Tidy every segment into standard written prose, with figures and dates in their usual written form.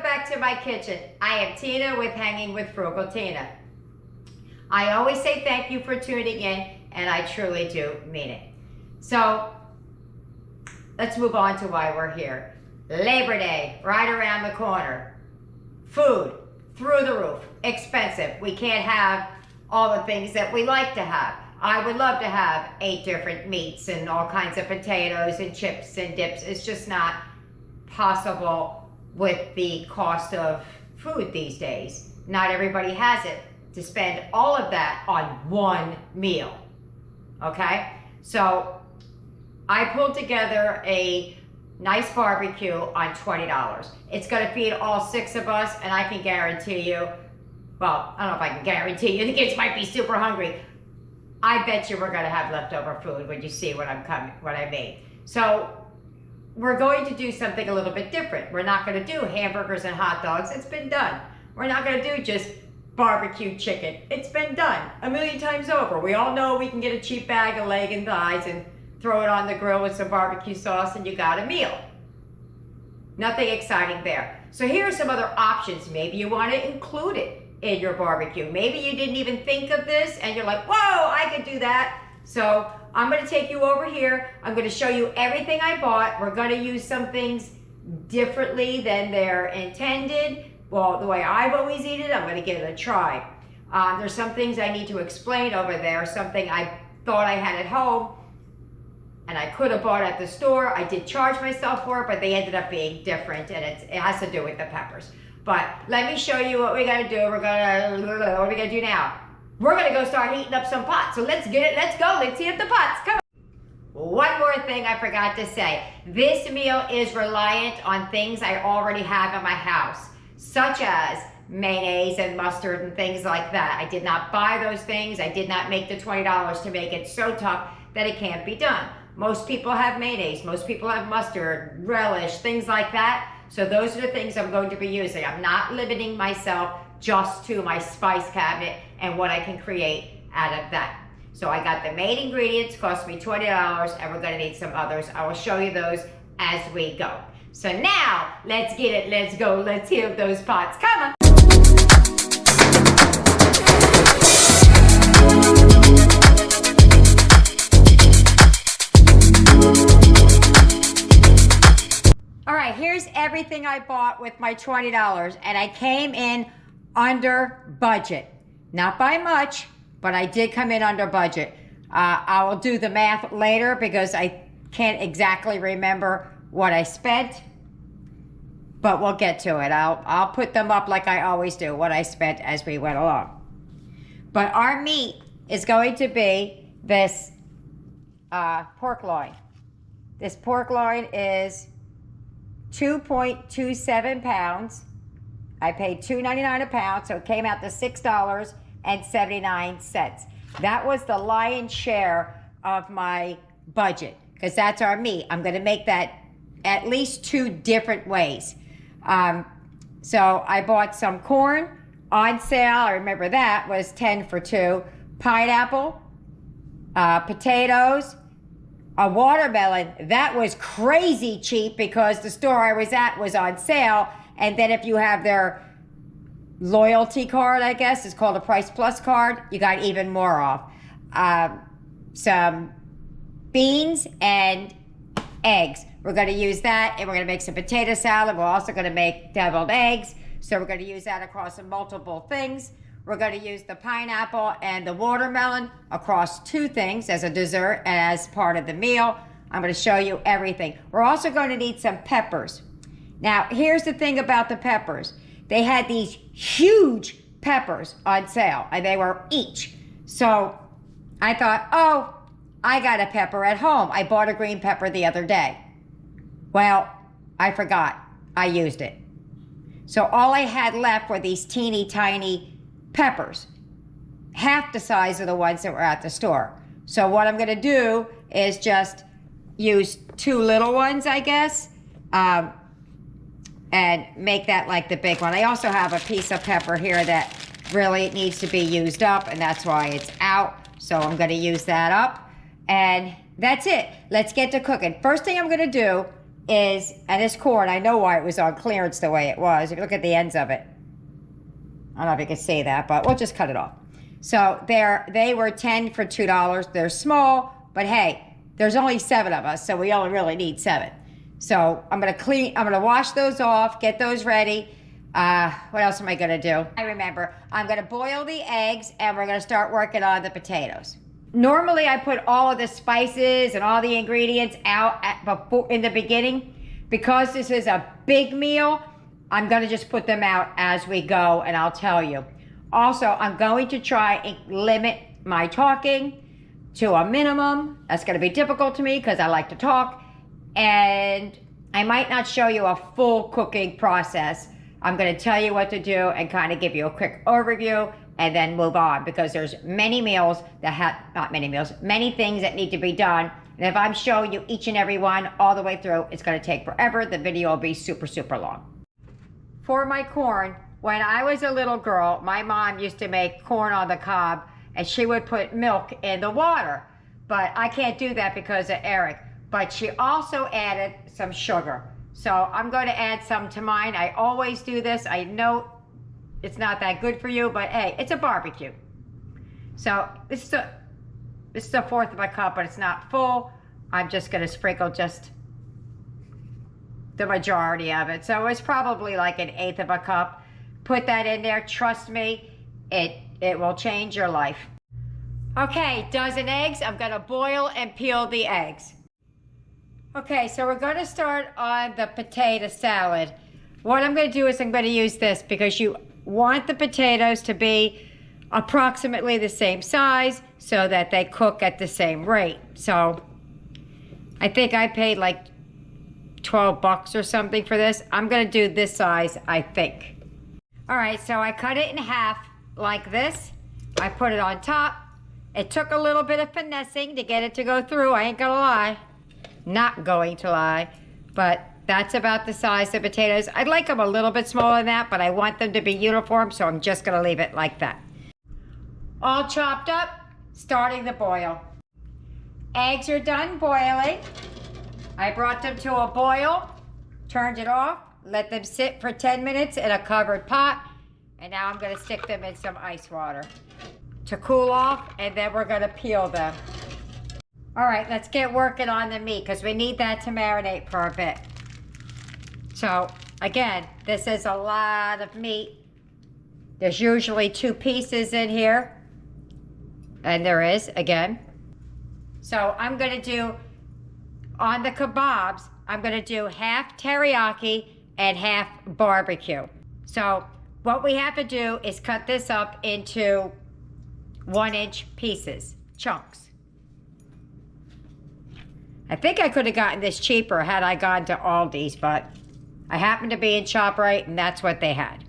back to my kitchen. I am Tina with Hanging with Frugal Tina. I always say thank you for tuning in, and I truly do mean it. So, let's move on to why we're here. Labor Day, right around the corner. Food, through the roof, expensive. We can't have all the things that we like to have. I would love to have 8 different meats and all kinds of potatoes and chips and dips. It's just not possible with the cost of food these days. Not everybody has it to spend all of that on one meal, okay? So I pulled together a nice barbecue on $20. It's gonna feed all 6 of us, and I can guarantee you, well, I don't know if I can guarantee you, the kids might be super hungry. I bet you we're gonna have leftover food when you see what I made. So we're going to do something a little bit different. We're not gonna do hamburgers and hot dogs. It's been done. We're not gonna do just barbecue chicken. It's been done a million times over. We all know we can get a cheap bag of leg and thighs and throw it on the grill with some barbecue sauce and you got a meal. Nothing exciting there. So here are some other options. Maybe you want to include it in your barbecue. Maybe you didn't even think of this and you're like, whoa, I could do that. So I'm going to take you over here. I'm going to show you everything I bought. We're going to use some things differently than they're intended. Well, the way I've always eaten it, I'm going to give it a try. There's some things I need to explain over there, something I thought I had at home and I could have bought at the store. I did charge myself for it, but they ended up being different, and it has to do with the peppers. But let me show you what we got to do. What are we going to do now? We're going to go start heating up some pots. So let's get it. Let's go. Let's heat up the pots. Come on. One more thing I forgot to say. This meal is reliant on things I already have in my house, such as mayonnaise and mustard and things like that. I did not buy those things. I did not make the $20 to make it so tough that it can't be done. Most people have mayonnaise. Most people have mustard, relish, things like that. So those are the things I'm going to be using. I'm not limiting myself just to my spice cabinet and what I can create out of that. So I got the main ingredients, cost me $20, and we're gonna need some others. I will show you those as we go. So now, let's get it, let's go, let's heat up those pots. Come on. All right, here's everything I bought with my $20, and I came in under budget. Not by much, but I did come in under budget. I will do the math later because I can't exactly remember what I spent, but we'll get to it. I'll put them up like I always do, what I spent as we went along. But our meat is going to be this pork loin. This pork loin is 2.27 pounds. I paid $2.99 a pound, so it came out to $6.79. That was the lion's share of my budget, because that's our meat. I'm gonna make that at least 2 different ways. So I bought some corn on sale. I remember that was 10 for 2. Pineapple, potatoes, a watermelon. That was crazy cheap because the store I was at was on sale. And then if you have their loyalty card, I guess, it's called a Price Plus card, you got even more off. Some beans and eggs. We're gonna use that, and we're gonna make some potato salad. We're also gonna make deviled eggs. So we're gonna use that across multiple things. We're gonna use the pineapple and the watermelon across 2 things as a dessert and as part of the meal. I'm gonna show you everything. We're also gonna need some peppers. Now, here's the thing about the peppers. They had these huge peppers on sale, and they were each. So I thought, oh, I got a pepper at home. I bought a green pepper the other day. Well, I forgot. I used it. So all I had left were these teeny tiny peppers, half the size of the ones that were at the store. So what I'm gonna do is just use 2 little ones, I guess, and make that like the big one. I also have a piece of pepper here that really needs to be used up, and that's why it's out. So I'm gonna use that up, and that's it. Let's get to cooking. First thing I'm gonna do is, and this corn, I know why it was on clearance the way it was. If you look at the ends of it, I don't know if you can see that, but we'll just cut it off. So they were 10 for $2. They're small, but hey, there's only 7 of us, so we only really need 7. So I'm gonna wash those off, get those ready. What else am I gonna do? I remember, I'm gonna boil the eggs and we're gonna start working on the potatoes. Normally I put all of the spices and all the ingredients out in the beginning. Because this is a big meal, I'm gonna just put them out as we go and I'll tell you. Also, I'm going to try and limit my talking to a minimum. That's gonna be difficult to me because I like to talk. And I might not show you a full cooking process. I'm gonna tell you what to do and kind of give you a quick overview and then move on, because there's many meals that many things that need to be done. And if I'm showing you each and every one all the way through, it's gonna take forever. The video will be super, super long. For my corn, when I was a little girl, my mom used to make corn on the cob and she would put milk in the water. But I can't do that because of Eric. But she also added some sugar. So I'm going to add some to mine. I always do this. I know it's not that good for you, but hey, it's a barbecue. So this is a 1/4 of a cup, but it's not full. I'm just going to sprinkle just the majority of it. So it's probably like 1/8 of a cup. Put that in there. Trust me, it will change your life. Okay, dozen eggs. I'm going to boil and peel the eggs. Okay, so we're going to start on the potato salad. What I'm going to do is I'm going to use this because you want the potatoes to be approximately the same size so that they cook at the same rate. So I think I paid like $12 or something for this. I'm going to do this size, I think. All right, so I cut it in half like this. I put it on top. It took a little bit of finessing to get it to go through. I ain't gonna lie. Not going to lie, but that's about the size of potatoes. I'd like them a little bit smaller than that, but I want them to be uniform, so I'm just gonna leave it like that. All chopped up, starting the boil. Eggs are done boiling. I brought them to a boil, turned it off, let them sit for 10 minutes in a covered pot, and now I'm gonna stick them in some ice water to cool off, and then we're gonna peel them. All right, let's get working on the meat because we need that to marinate for a bit. So again, this is a lot of meat. There's usually 2 pieces in here, and there is, again. So I'm gonna do, on the kebabs, I'm gonna do half teriyaki and half barbecue. So what we have to do is cut this up into 1-inch pieces, chunks. I think I could have gotten this cheaper had I gone to Aldi's, but I happened to be in ShopRite and that's what they had.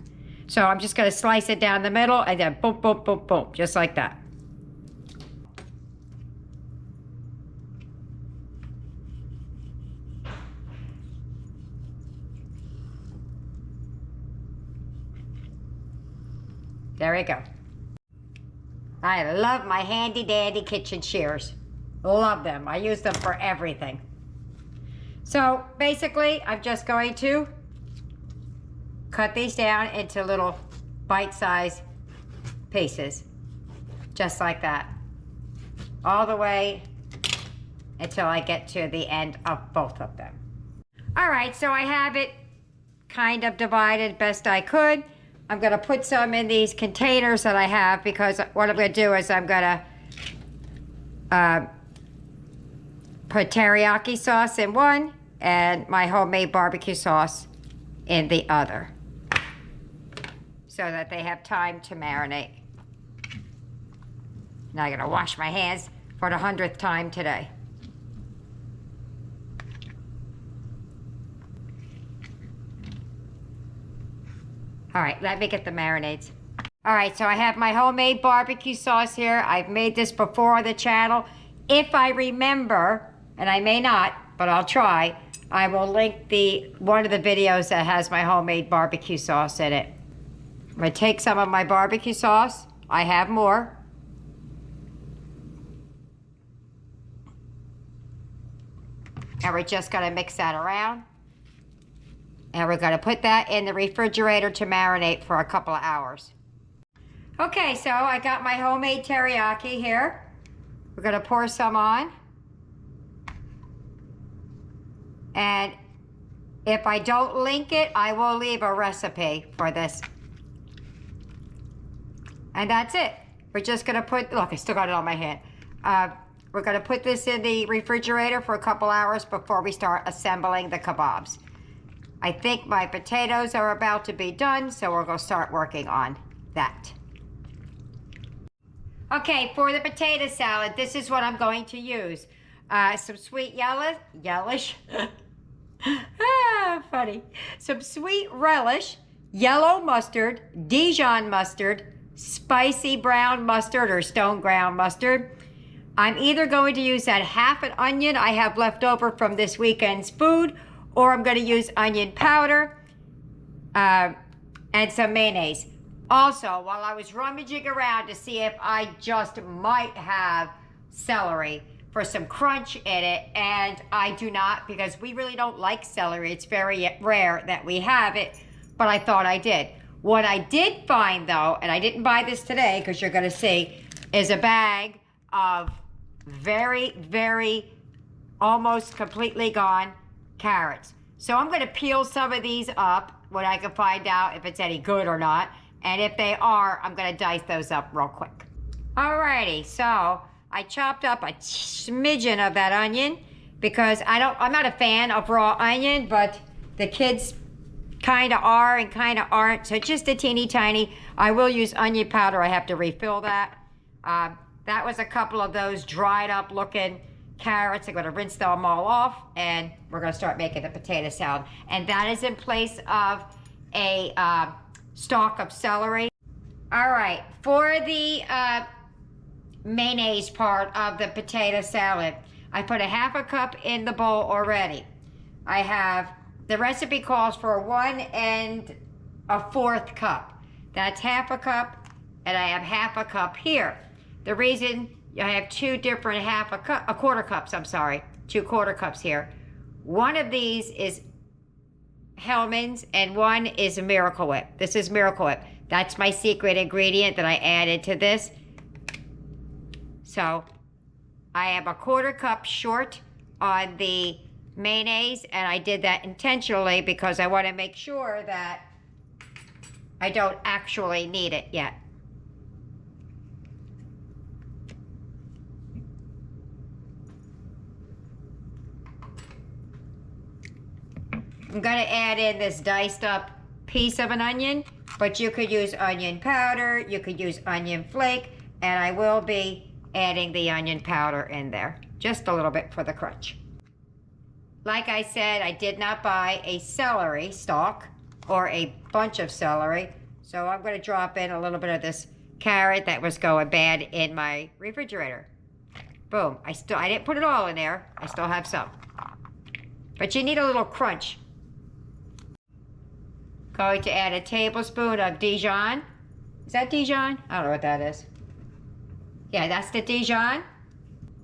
So I'm just gonna slice it down the middle and then boom, boom, boom, boom, just like that. There we go. I love my handy dandy kitchen shears. Love them. I use them for everything. So basically, I'm just going to cut these down into little bite-sized pieces, just like that, all the way until I get to the end of both of them. All right, so I have it kind of divided best I could. I'm gonna put some in these containers that I have because what I'm gonna do is I'm gonna put teriyaki sauce in one and my homemade barbecue sauce in the other so that they have time to marinate. Now I'm gonna wash my hands for the 100th time today. All right, let me get the marinades. All right, so I have my homemade barbecue sauce here. I've made this before on the channel. If I remember, and I may not, but I'll try, I will link one of the videos that has my homemade barbecue sauce in it. I'm gonna take some of my barbecue sauce. I have more. And we're just gonna mix that around. And we're gonna put that in the refrigerator to marinate for a couple of hours. Okay, so I got my homemade teriyaki here. We're gonna pour some on. And if I don't link it, I will leave a recipe for this. And that's it. We're just gonna put, look, I still got it on my hand. We're gonna put this in the refrigerator for a couple hours before we start assembling the kebabs. I think my potatoes are about to be done, so we're gonna start working on that. Okay, for the potato salad, this is what I'm going to use. Some sweet yellowish, funny. Some sweet relish, yellow mustard, Dijon mustard, spicy brown mustard or stone ground mustard. I'm either going to use that half an onion I have left over from this weekend's food, or I'm going to use onion powder and some mayonnaise. Also, while I was rummaging around to see if I just might have celery for some crunch in it, and I do not, because we really don't like celery. It's very rare that we have it, but I thought I did. What I did find though, and I didn't buy this today because you're gonna see, is a bag of very almost completely gone carrots. So I'm gonna peel some of these up when I can find out if it's any good or not. And if they are, I'm gonna dice those up real quick. Alrighty, so I chopped up a smidgen of that onion because I'm not a fan of raw onion, but the kids kind of are and kind of aren't, so just a teeny tiny. I will use onion powder. I have to refill that. That was a couple of those dried up looking carrots. I'm going to rinse them all off, and we're going to start making the potato salad. And that is in place of a stalk of celery. All right, for the mayonnaise part of the potato salad, I put a half a cup in the bowl already. I have, the recipe calls for 1 1/4 cup. That's half a cup, and I have half a cup here. The reason I have two different quarter cups, I'm sorry, 2 quarter cups here. One of these is Hellmann's and one is Miracle Whip. This is Miracle Whip. That's my secret ingredient that I added to this. So I am a quarter cup short on the mayonnaise, and I did that intentionally because I want to make sure that I don't actually need it yet. I'm going to add in this diced up piece of an onion, but you could use onion powder, you could use onion flake, and I will be adding the onion powder in there, just a little bit for the crunch. Like I said, I did not buy a celery stalk or a bunch of celery, so I'm going to drop in a little bit of this carrot that was going bad in my refrigerator. Boom. I didn't put it all in there. I still have some. But you need a little crunch. Going to add a tablespoon of Dijon. Is that Dijon? I don't know what that is. Yeah, that's the Dijon.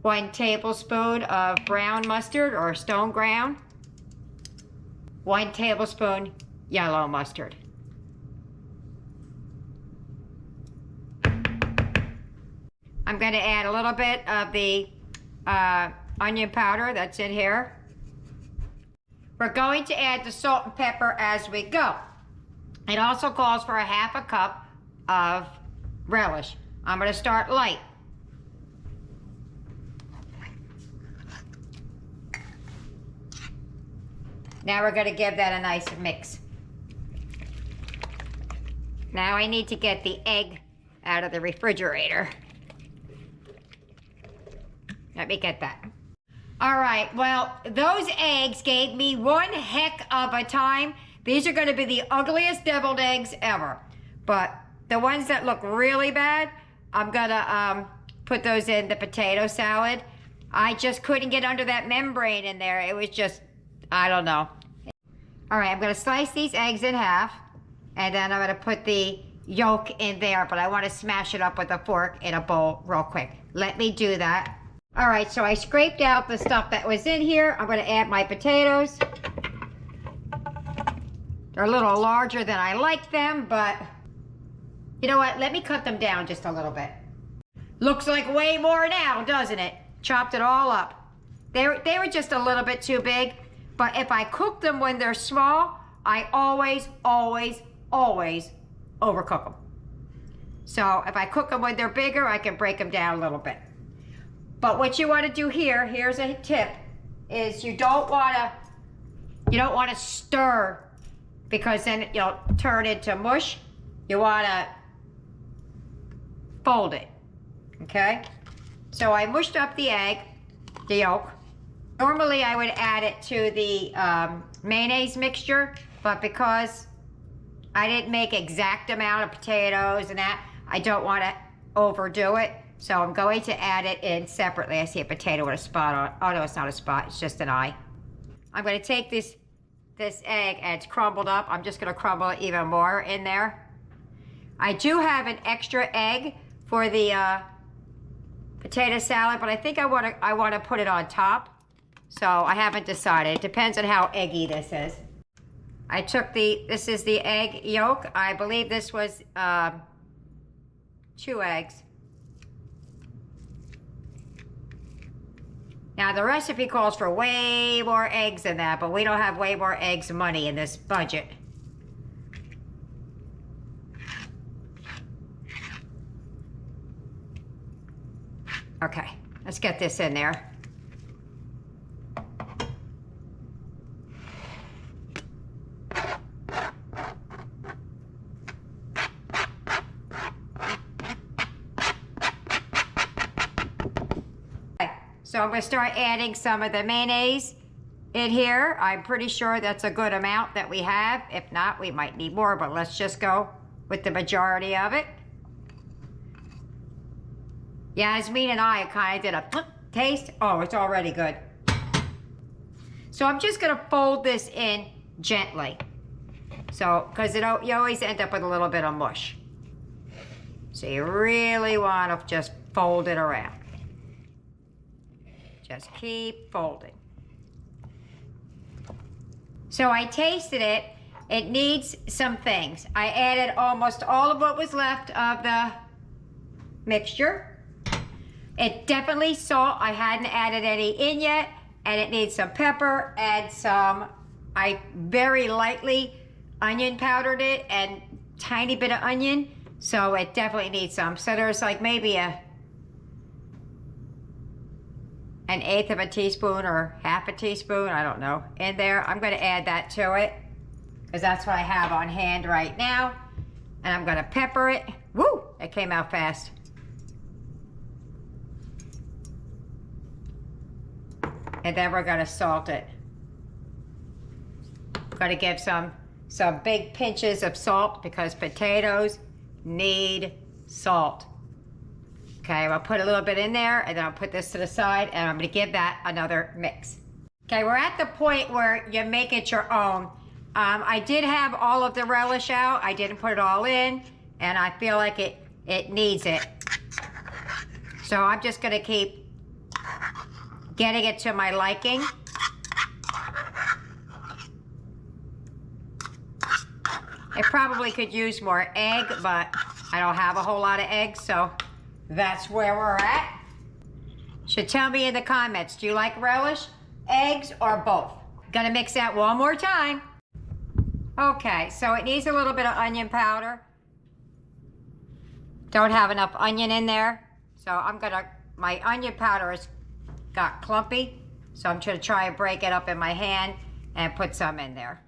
1 tablespoon of brown mustard or stone ground. 1 tablespoon yellow mustard. I'm going to add a little bit of the onion powder that's in here. We're going to add the salt and pepper as we go. It also calls for a half a cup of relish. I'm going to start light. Now we're going to give that a nice mix. Now I need to get the egg out of the refrigerator. Let me get that. All right, well, those eggs gave me one heck of a time. These are going to be the ugliest deviled eggs ever. But the ones that look really bad, I'm going to put those in the potato salad. I just couldn't get under that membrane in there. It was just, I don't know. All right, I'm going to slice these eggs in half, and then I'm going to put the yolk in there, but I want to smash it up with a fork in a bowl real quick. Let me do that. All right, so I scraped out the stuff that was in here. I'm gonna add my potatoes. They're a little larger than I like them, but you know what? Let me cut them down just a little bit. Looks like way more now, doesn't it? Chopped it all up. They were just a little bit too big, but if I cook them when they're small, I always overcook them. So if I cook them when they're bigger, I can break them down a little bit. But what you want to do here, here's a tip, is you don't want to stir, because then you'll turn into mush. You want to fold it, okay? So I mushed up the egg, the yolk. Normally I would add it to the mayonnaise mixture, but because I didn't make exact amount of potatoes and that, I don't want to overdo it. So I'm going to add it in separately. I see a potato with a spot on it. Oh no, it's not a spot, it's just an eye. I'm going to take this egg, and it's crumbled up. I'm just going to crumble it even more in there. I do have an extra egg for the potato salad, but I think I want to put it on top. So I haven't decided. It depends on how eggy this is. I took this is the egg yolk. I believe this was 2 eggs. Now the recipe calls for way more eggs than that, but we don't have way more eggs money in this budget. Okay, let's get this in there. So I'm going to start adding some of the mayonnaise in here. I'm pretty sure that's a good amount that we have. If not, we might need more, but let's just go with the majority of it. Yasmin and I kind of did a taste. Oh, it's already good. So I'm just going to fold this in gently. So, because you always end up with a little bit of mush. So you really want to just fold it around. Just keep folding. So I tasted it. It needs some things. I added almost all of what was left of the mixture. It definitely salt. I hadn't added any in yet. And it needs some pepper and some, I very lightly onion powdered it and tiny bit of onion. So it definitely needs some. So there's like maybe an eighth of a teaspoon or half a teaspoon, I don't know, in there. I'm going to add that to it because that's what I have on hand right now. And I'm going to pepper it. Woo, it came out fast. And then we're going to salt it. Going to give some big pinches of salt because potatoes need salt. Okay, I'll put a little bit in there, and then I'll put this to the side, and I'm going to give that another mix. Okay, we're at the point where you make it your own. I did have all of the relish out. I didn't put it all in, and I feel like it needs it. So I'm just going to keep getting it to my liking. I probably could use more egg, but I don't have a whole lot of eggs, so that's where we're at. Should tell me in the comments, do you like relish, eggs, or both? Gonna mix that one more time. Okay, so it needs a little bit of onion powder. Don't have enough onion in there, so my onion powder has got clumpy, so I'm gonna try and break it up in my hand and put some in there.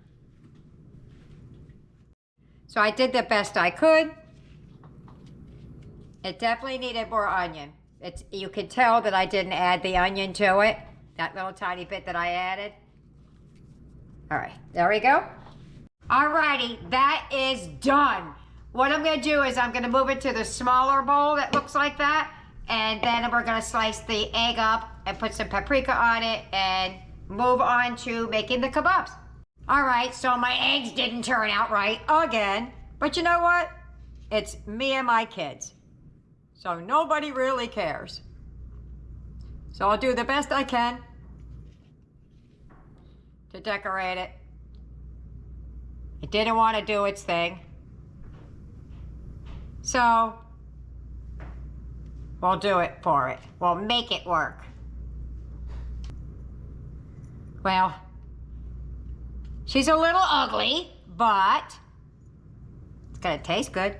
So I did the best I could. It definitely needed more onion. You could tell that I didn't add the onion to it, that little tiny bit that I added. All right, there we go. All righty, that is done. What I'm gonna do is I'm gonna move it to the smaller bowl that looks like that, and then we're gonna slice the egg up and put some paprika on it and move on to making the kebabs. All right, so my eggs didn't turn out right again, but you know what? It's me and my kids. So nobody really cares. So I'll do the best I can to decorate it. It didn't want to do its thing. So we'll do it for it. We'll make it work. Well, she's a little ugly, but it's gonna taste good.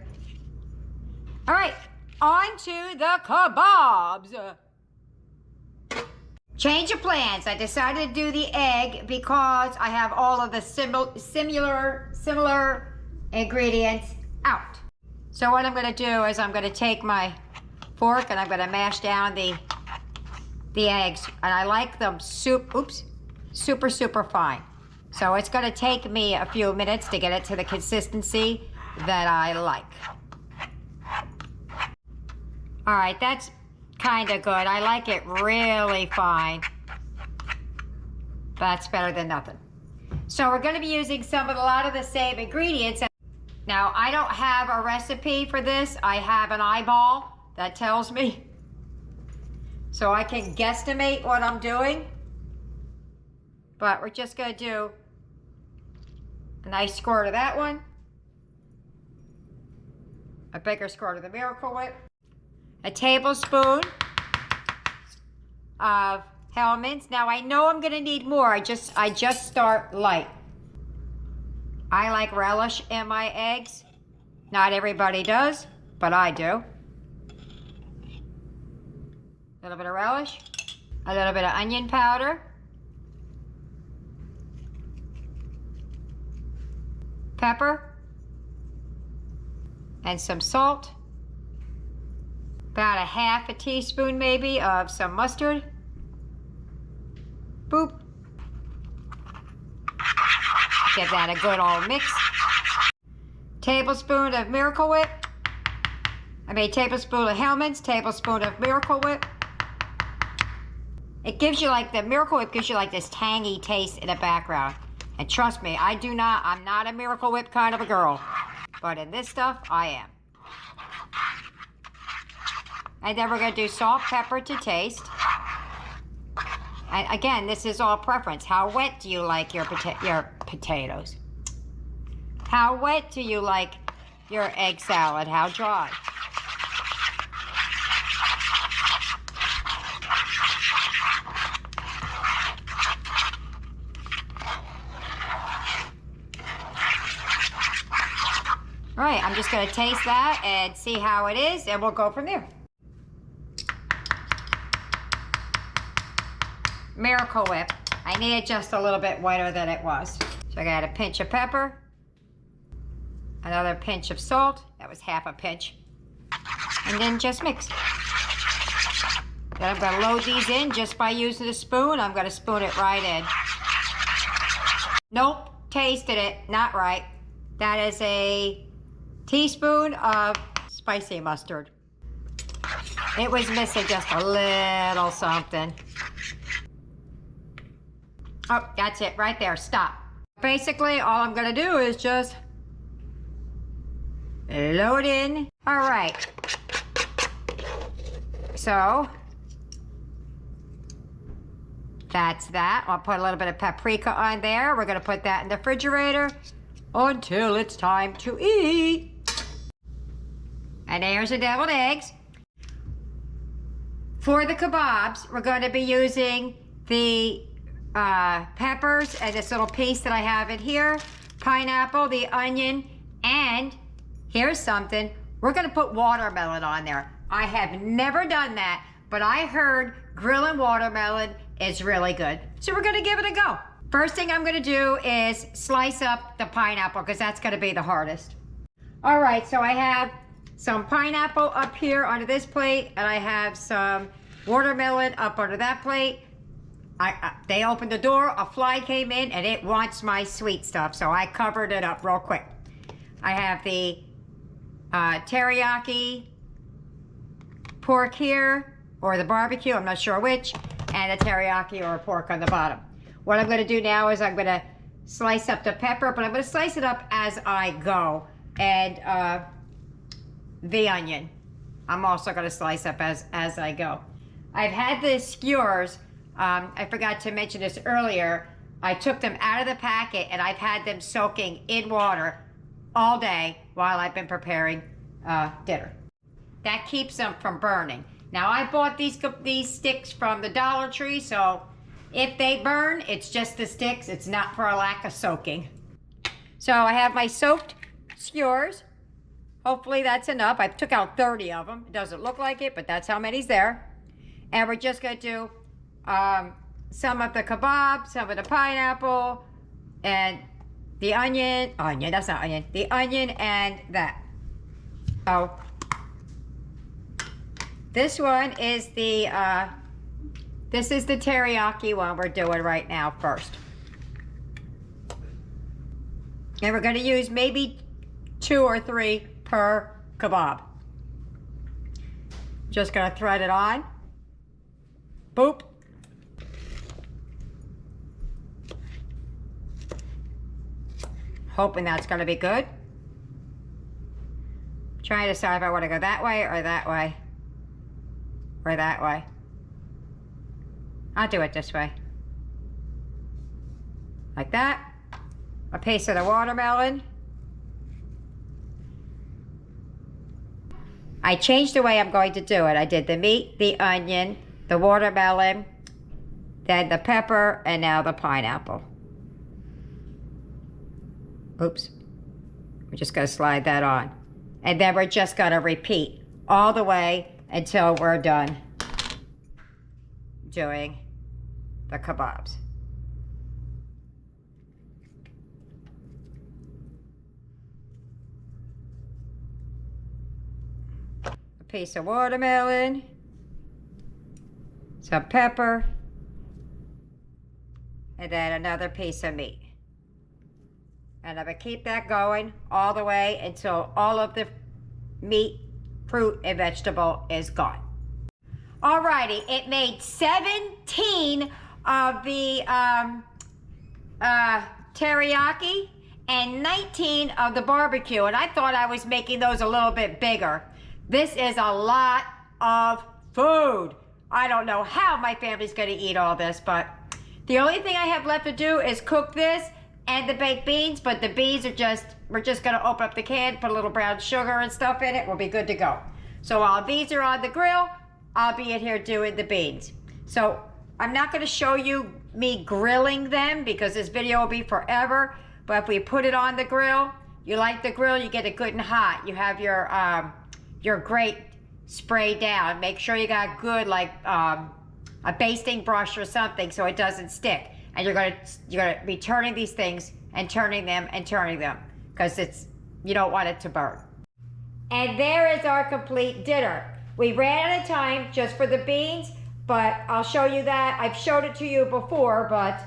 All right, on to the kebabs. Change of plans. I decided to do the egg because I have all of the similar ingredients out. So what I'm gonna do is I'm gonna take my fork and I'm gonna mash down the eggs. And I like them super fine. So it's gonna take me a few minutes to get it to the consistency that I like. All right, that's kind of good. I like it really fine. That's better than nothing. So we're gonna be using a lot of the same ingredients. Now, I don't have a recipe for this. I have an eyeball that tells me. So I can guesstimate what I'm doing. But we're just gonna do a nice squirt of that one. A bigger squirt of the Miracle Whip. A tablespoon of Hellmann's. Now I know I'm gonna need more. I just start light. I like relish in my eggs. Not everybody does, but I do. A little bit of relish, a little bit of onion powder, pepper, and some salt. About a half a teaspoon maybe of some mustard. Boop. Give that a good old mix. Tablespoon of Miracle Whip. Tablespoon of Hellmann's, tablespoon of Miracle Whip. It gives you the Miracle Whip gives you this tangy taste in the background. And trust me, I'm not a Miracle Whip kind of a girl. But in this stuff, I am. And then we're gonna do salt, pepper to taste. And again, this is all preference. How wet do you like your potatoes? How wet do you like your egg salad? How dry? All right, I'm just gonna taste that and see how it is, and we'll go from there. Miracle Whip. I need it just a little bit wetter than it was. So I got a pinch of pepper, another pinch of salt. That was half a pinch. And then just mix. Then I'm gonna load these in just by using a spoon. I'm gonna spoon it right in. Nope, tasted it, not right. That is a teaspoon of spicy mustard. It was missing just a little something. Oh, that's it right there, stop. Basically, all I'm gonna do is just load in. All right. So, that's that. I'll put a little bit of paprika on there. We're gonna put that in the refrigerator until it's time to eat. And there's the deviled eggs. For the kebabs, we're gonna be using the peppers and this little piece that I have in here, pineapple, the onion, and here's something. We're gonna put watermelon on there. I have never done that, but I heard grilling watermelon is really good. So we're gonna give it a go. First thing I'm gonna do is slice up the pineapple because that's gonna be the hardest. All right, so I have some pineapple up here onto this plate, and I have some watermelon up under that plate. They opened the door, a fly came in, and it wants my sweet stuff, so I covered it up real quick. I have the teriyaki pork here, or the barbecue, I'm not sure which, and the teriyaki or pork on the bottom. What I'm gonna do now is I'm gonna slice up the pepper, but I'm gonna slice it up as I go. And the onion, I'm also gonna slice up as I go. I've had the skewers. I forgot to mention this earlier. I took them out of the packet and I've had them soaking in water all day while I've been preparing dinner. That keeps them from burning. Now I bought these sticks from the Dollar Tree, so if they burn, it's just the sticks. It's not for a lack of soaking. So I have my soaked skewers. Hopefully that's enough. I took out 30 of them. It doesn't look like it, but that's how many's there. And we're just going to do some of the kebab, some of the pineapple, and the onion. That's not onion. The onion and that. So this one is the teriyaki one we're doing right now first. And we're going to use maybe 2 or 3 per kebab. Just going to thread it on. Boop. Hoping that's going to be good. Trying to decide if I want to go that way or that way. Or that way. I'll do it this way. Like that. A piece of the watermelon. I changed the way I'm going to do it. I did the meat, the onion, the watermelon, then the pepper, and now the pineapple. Oops. We're just going to slide that on. And then we're just going to repeat all the way until we're done doing the kebabs. A piece of watermelon, some pepper, and then another piece of meat. And I'm going to keep that going all the way until all of the meat, fruit, and vegetable is gone. Alrighty, it made 17 of the teriyaki and 19 of the barbecue. And I thought I was making those a little bit bigger. This is a lot of food. I don't know how my family's going to eat all this, but the only thing I have left to do is cook this and the baked beans, but the beans are we're just going to open up the can, put a little brown sugar and stuff in it, we'll be good to go. So while these are on the grill, I'll be in here doing the beans. So I'm not going to show you me grilling them because this video will be forever, but if we put it on the grill, you like the grill, you get it good and hot. You have your grate sprayed down. Make sure you got good a basting brush or something so it doesn't stick. And you're gonna be turning these things and turning them because you don't want it to burn. And there is our complete dinner. We ran out of time just for the beans, but I'll show you that. I've showed it to you before, but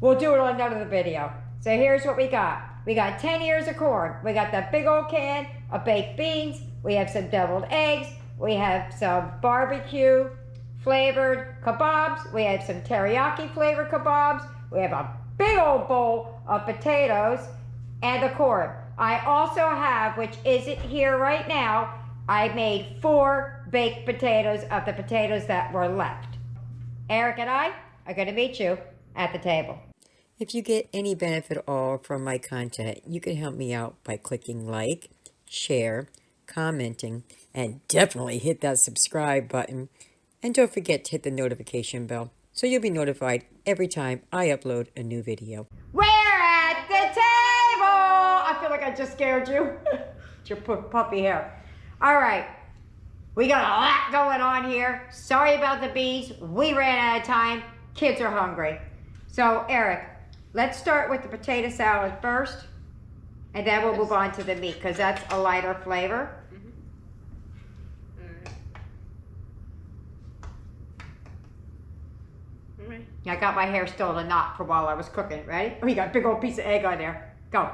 we'll do it on another video. So here's what we got. We got 10 ears of corn. We got that big old can of baked beans. We have some deviled eggs. We have some barbecue flavored kebabs. We have some teriyaki flavored kebabs. We have a big old bowl of potatoes and the corn. I also have, which isn't here right now, I made 4 baked potatoes of the potatoes that were left. Eric and I are going to meet you at the table. If you get any benefit at all from my content, you can help me out by clicking like, share, commenting, and definitely hit that subscribe button. And don't forget to hit the notification bell so you'll be notified every time I upload a new video. We're at the table! I feel like I just scared you. It's your puppy hair. All right, we got a lot going on here. Sorry about the beans. We ran out of time. Kids are hungry. So, Eric, let's start with the potato salad first, and then we'll move on to the meat because that's a lighter flavor. I got my hair still in a knot for while I was cooking. Ready? Oh, you got a big old piece of egg on there. Go.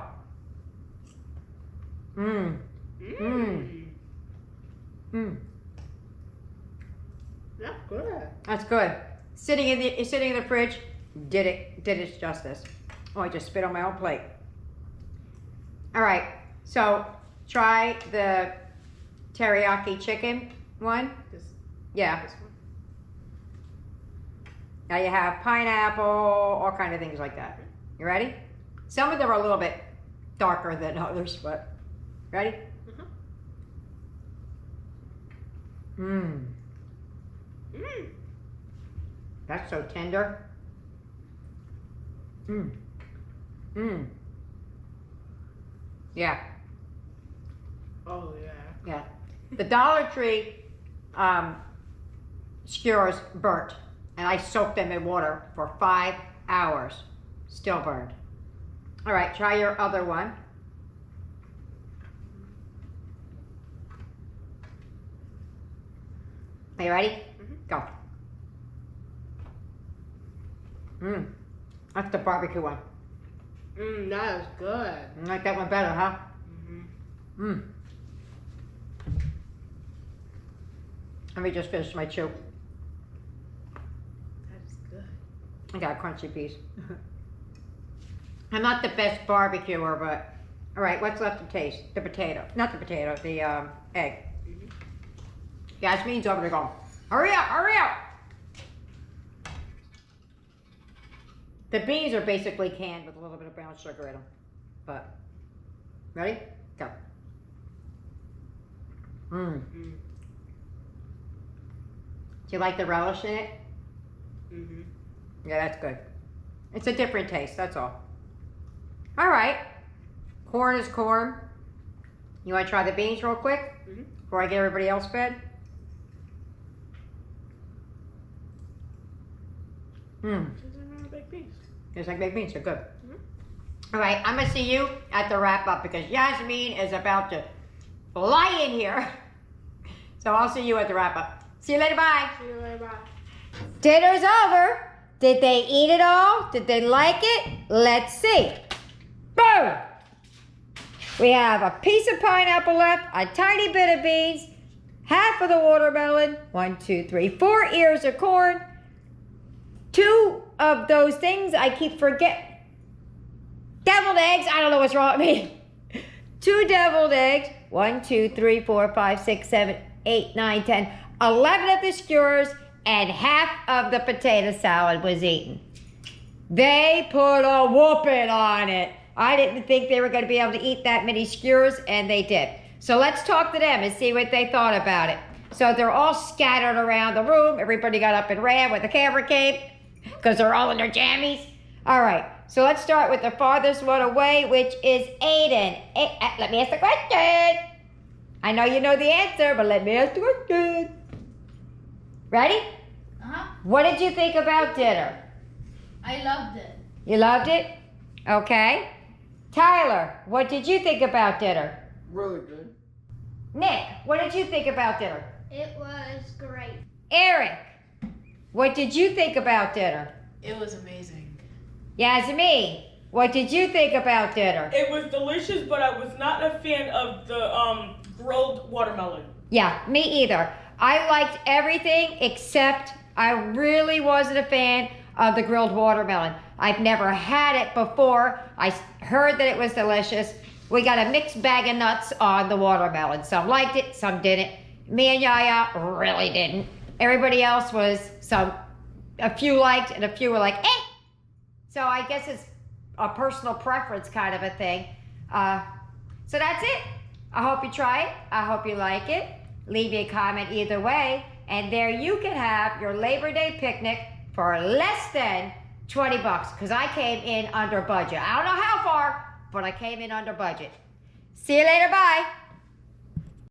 That's good. That's good. Sitting in the fridge did its justice. Oh, I just spit on my own plate. All right. So try the teriyaki chicken one. This Yeah. one? Now you have pineapple, all kind of things like that. You ready? Some of them are a little bit darker than others, but ready? Mmm. Mmm. That's so tender. Mmm. Mmm. Yeah. Oh yeah. Yeah. The Dollar Tree skewers burnt, and I soaked them in water for 5 hours. Still burned. All right, try your other one. Are you ready? Go. Mmm. That's the barbecue one. Mmm, that is good. You like that one better, huh? Mmm. Let me just finish my chew. That is good. I got a crunchy piece. I'm not the best barbecuer, but all right. What's left to taste? The potato, not the potato. The egg. Yasmin's over there going, hurry up, hurry up. The beans are basically canned with a little bit of brown sugar in them. But ready? Go. Mmm. Mm. Do you like the relish in it? Mhm. Yeah, that's good. It's a different taste, that's all. All right. Corn is corn. You want to try the beans real quick before I get everybody else fed? Mmm. These are not baked beans. It's like baked beans, they're good. All right, I'm gonna see you at the wrap up because Yasmin is about to fly in here. So I'll see you at the wrap up. See you later, bye. See you later, bye. Dinner's over. Did they eat it all? Did they like it? Let's see. Boom! We have a piece of pineapple left, a tiny bit of beans, half of the watermelon, 1, 2, 3, 4 ears of corn, 2 of those things I keep forgetting. Deviled eggs, I don't know what's wrong with me. 2 deviled eggs, 1, 2, 3, 4, 5, 6, 7, 8, 9, 10, 11 of the skewers, and half of the potato salad was eaten. They put a whooping on it. I didn't think they were going to be able to eat that many skewers, and they did. So let's talk to them and see what they thought about it. So they're all scattered around the room. Everybody got up and ran with the camera cape because they're all in their jammies. All right, so let's start with the farthest one away, which is Aiden. Let me ask the question. I know you know the answer, but let me ask the question. Ready? What did you think about dinner? I loved it. You loved it? Okay. Tyler, what did you think about dinner? Really good. Nick, what did you think about dinner? It was great. Eric, what did you think about dinner? It was amazing. Yasmin, what did you think about dinner? It was delicious, but I was not a fan of the grilled watermelon. Yeah, me either. I liked everything except I really wasn't a fan of the grilled watermelon. I've never had it before. I heard that it was delicious. We got a mixed bag of nuts on the watermelon. Some liked it, some didn't. Me and Yaya really didn't. Everybody else was a few liked and a few were like, eh. So I guess it's a personal preference kind of a thing. So that's it. I hope you try it. I hope you like it. Leave me a comment either way. And there you can have your Labor Day picnic for less than 20 bucks because I came in under budget. I don't know how far, but I came in under budget. See you later. Bye.